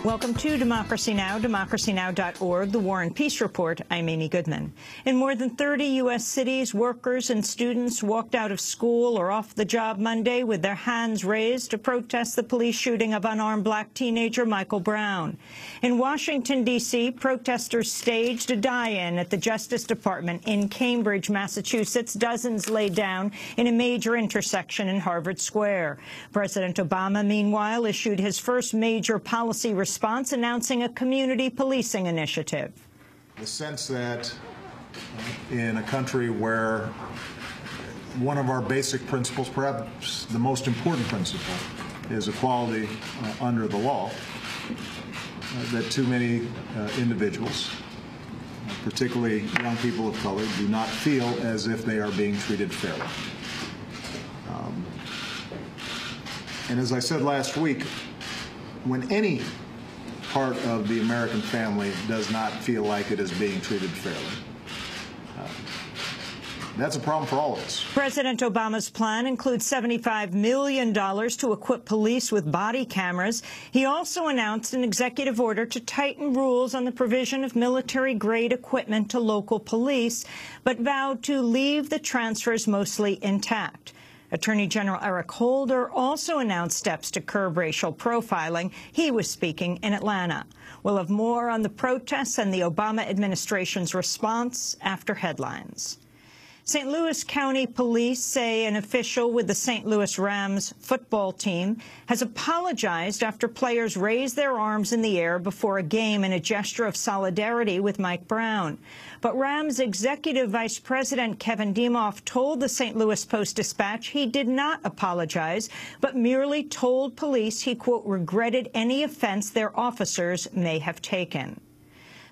Welcome to Democracy Now!, democracynow.org, the War and Peace Report. I'm Amy Goodman. In more than 30 U.S. cities, workers and students walked out of school or off the job Monday with their hands raised to protest the police shooting of unarmed black teenager Michael Brown. In Washington, D.C., protesters staged a die-in at the Justice Department in Cambridge, Massachusetts. Dozens laid down in a major intersection in Harvard Square. President Obama, meanwhile, issued his first major policy response announcing a community policing initiative. The sense that in a country where one of our basic principles, perhaps the most important principle, is equality under the law, that too many individuals, particularly young people of color, do not feel as if they are being treated fairly. And as I said last week, when any part of the American family does not feel like it is being treated fairly, that's a problem for all of us. President Obama's plan includes $75 million to equip police with body cameras. He also announced an executive order to tighten rules on the provision of military-grade equipment to local police, but vowed to leave the transfers mostly intact. Attorney General Eric Holder also announced steps to curb racial profiling. He was speaking in Atlanta. We'll have more on the protests and the Obama administration's response after headlines. St. Louis County Police say an official with the St. Louis Rams football team has apologized after players raised their arms in the air before a game in a gesture of solidarity with Mike Brown. But Rams Executive Vice President Kevin Demoff told the St. Louis Post-Dispatch he did not apologize, but merely told police he, quote, regretted any offense their officers may have taken.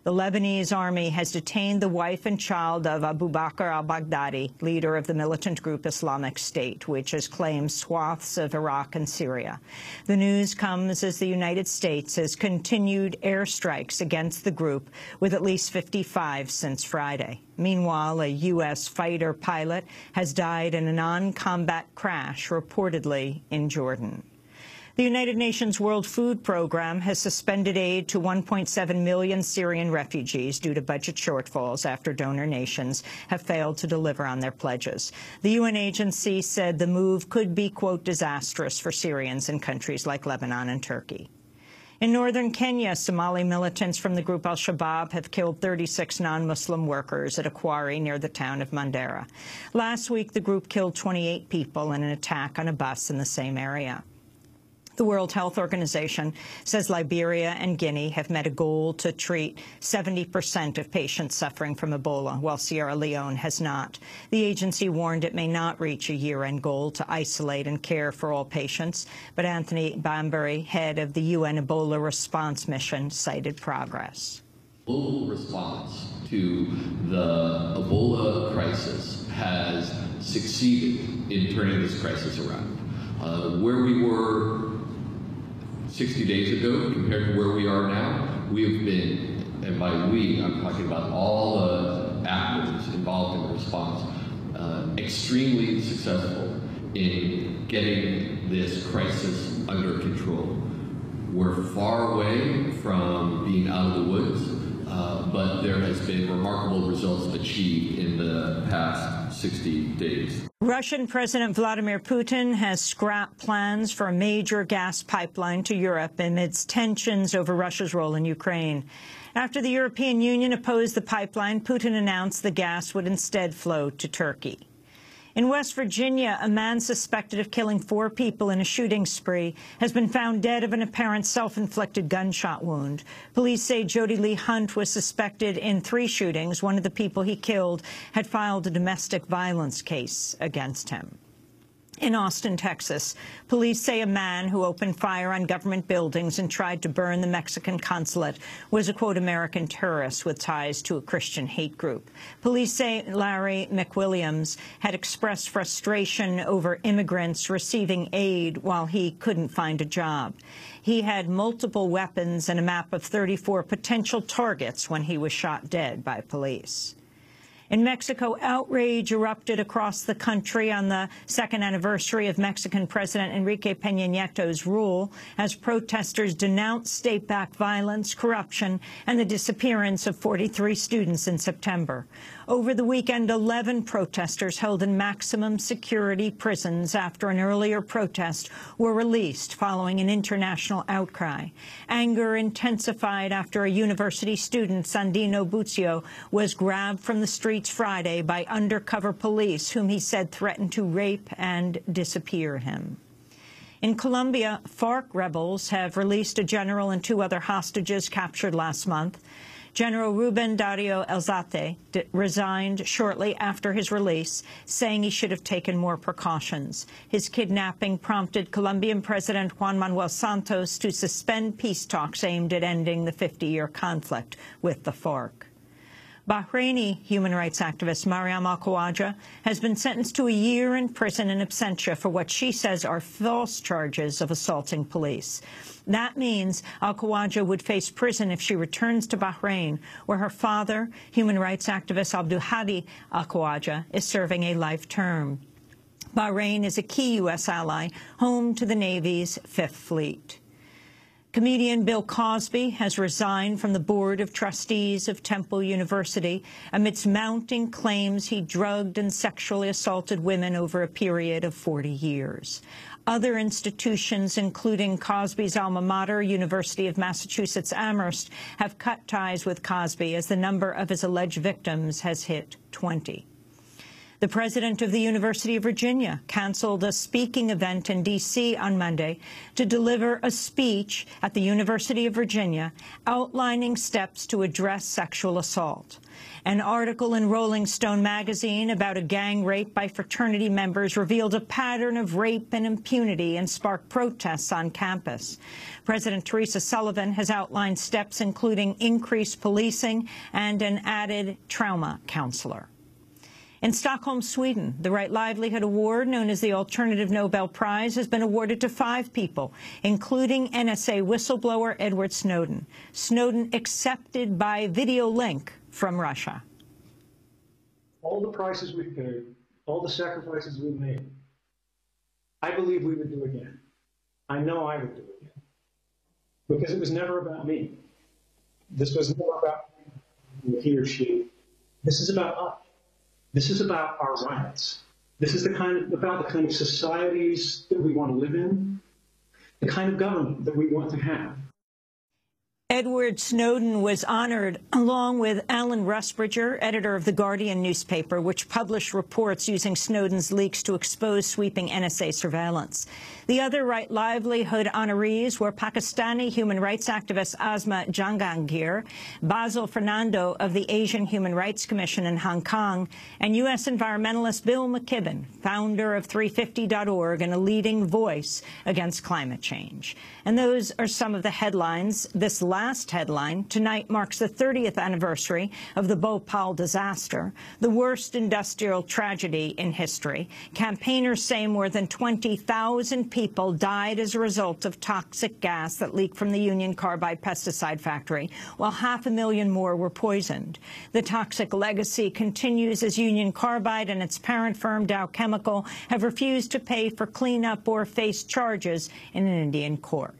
The Lebanese army has detained the wife and child of Abu Bakr al-Baghdadi, leader of the militant group Islamic State, which has claimed swaths of Iraq and Syria. The news comes as the United States has continued airstrikes against the group, with at least 55 since Friday. Meanwhile, a U.S. fighter pilot has died in a non-combat crash, reportedly in Jordan. The United Nations World Food Program has suspended aid to 1.7 million Syrian refugees due to budget shortfalls after donor nations have failed to deliver on their pledges. The UN agency said the move could be, quote, disastrous for Syrians in countries like Lebanon and Turkey. In northern Kenya, Somali militants from the group Al-Shabab have killed 36 non-Muslim workers at a quarry near the town of Mandera. Last week, the group killed 28 people in an attack on a bus in the same area. The World Health Organization says Liberia and Guinea have met a goal to treat 70% of patients suffering from Ebola, while Sierra Leone has not. The agency warned it may not reach a year-end goal to isolate and care for all patients, but Anthony Bambury, head of the UN Ebola response mission, cited progress. Global response to the Ebola crisis has succeeded in turning this crisis around. Where we were 60 days ago compared to where we are now, we have been, and by we, I'm talking about all the actors involved in the response, extremely successful in getting this crisis under control. We're far away from being out of the woods, but there has been remarkable results achieved in the past 60 days. Russian President Vladimir Putin has scrapped plans for a major gas pipeline to Europe amidst tensions over Russia's role in Ukraine. After the European Union opposed the pipeline, Putin announced the gas would instead flow to Turkey. In West Virginia, a man suspected of killing 4 people in a shooting spree has been found dead of an apparent self-inflicted gunshot wound. Police say Jody Lee Hunt was suspected in 3 shootings. One of the people he killed had filed a domestic violence case against him. In Austin, Texas, police say a man who opened fire on government buildings and tried to burn the Mexican consulate was a, quote, American terrorist with ties to a Christian hate group. Police say Larry McWilliams had expressed frustration over immigrants receiving aid while he couldn't find a job. He had multiple weapons and a map of 34 potential targets when he was shot dead by police. In Mexico, outrage erupted across the country on the second anniversary of Mexican President Enrique Peña Nieto's rule as protesters denounced state-backed violence, corruption, and the disappearance of 43 students in September. Over the weekend, 11 protesters held in maximum security prisons after an earlier protest were released following an international outcry. Anger intensified after a university student, Sandino Buccio, was grabbed from the streets Friday by undercover police, whom he said threatened to rape and disappear him. In Colombia, FARC rebels have released a general and 2 other hostages captured last month. General Ruben Dario Elzate resigned shortly after his release, saying he should have taken more precautions. His kidnapping prompted Colombian President Juan Manuel Santos to suspend peace talks aimed at ending the 50-year conflict with the FARC. Bahraini human rights activist Maryam Alkhawaja has been sentenced to a year in prison in Absentia for what she says are false charges of assaulting police. That means Alkhawaja would face prison if she returns to Bahrain, where her father, human rights activist Abdulhadi Alkhawaja, is serving a life term. Bahrain is a key U.S. ally, home to the Navy's Fifth Fleet. Comedian Bill Cosby has resigned from the Board of Trustees of Temple University amidst mounting claims he drugged and sexually assaulted women over a period of 40 years. Other institutions, including Cosby's alma mater, University of Massachusetts Amherst, have cut ties with Cosby as the number of his alleged victims has hit 20. The president of the University of Virginia canceled a speaking event in D.C. on Monday to deliver a speech at the University of Virginia outlining steps to address sexual assault. An article in Rolling Stone magazine about a gang rape by fraternity members revealed a pattern of rape and impunity and sparked protests on campus. President Teresa Sullivan has outlined steps including increased policing and an added trauma counselor. In Stockholm, Sweden, the Right Livelihood Award, known as the Alternative Nobel Prize, has been awarded to 5 people, including NSA whistleblower Edward Snowden. Snowden accepted by video link from Russia. All the prices we've paid, all the sacrifices we've made, I believe we would do again. I know I would do again. Because it was never about me. This was never about he or she. This is about us. This is about our rights. This is about the kind of societies that we want to live in, the kind of government that we want to have. Edward Snowden was honored along with Alan Rusbridger, editor of The Guardian newspaper, which published reports using Snowden's leaks to expose sweeping NSA surveillance. The other Right Livelihood honorees were Pakistani human rights activist Asma Jahangir, Basil Fernando of the Asian Human Rights Commission in Hong Kong, and U.S. environmentalist Bill McKibben, founder of 350.org and a leading voice against climate change. And those are some of the headlines. This last headline, tonight marks the 30th anniversary of the Bhopal disaster, the worst industrial tragedy in history. Campaigners say more than 20,000 people died as a result of toxic gas that leaked from the Union Carbide pesticide factory, while 500,000 more were poisoned. The toxic legacy continues as Union Carbide and its parent firm Dow Chemical have refused to pay for cleanup or face charges in an Indian court.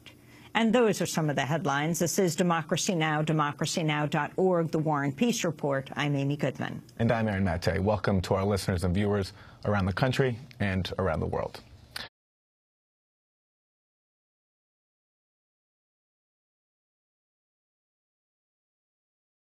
And those are some of the headlines. This is Democracy Now!, democracynow.org, The War and Peace Report. I'm Amy Goodman. And I'm Aaron Maté. Welcome to our listeners and viewers around the country and around the world.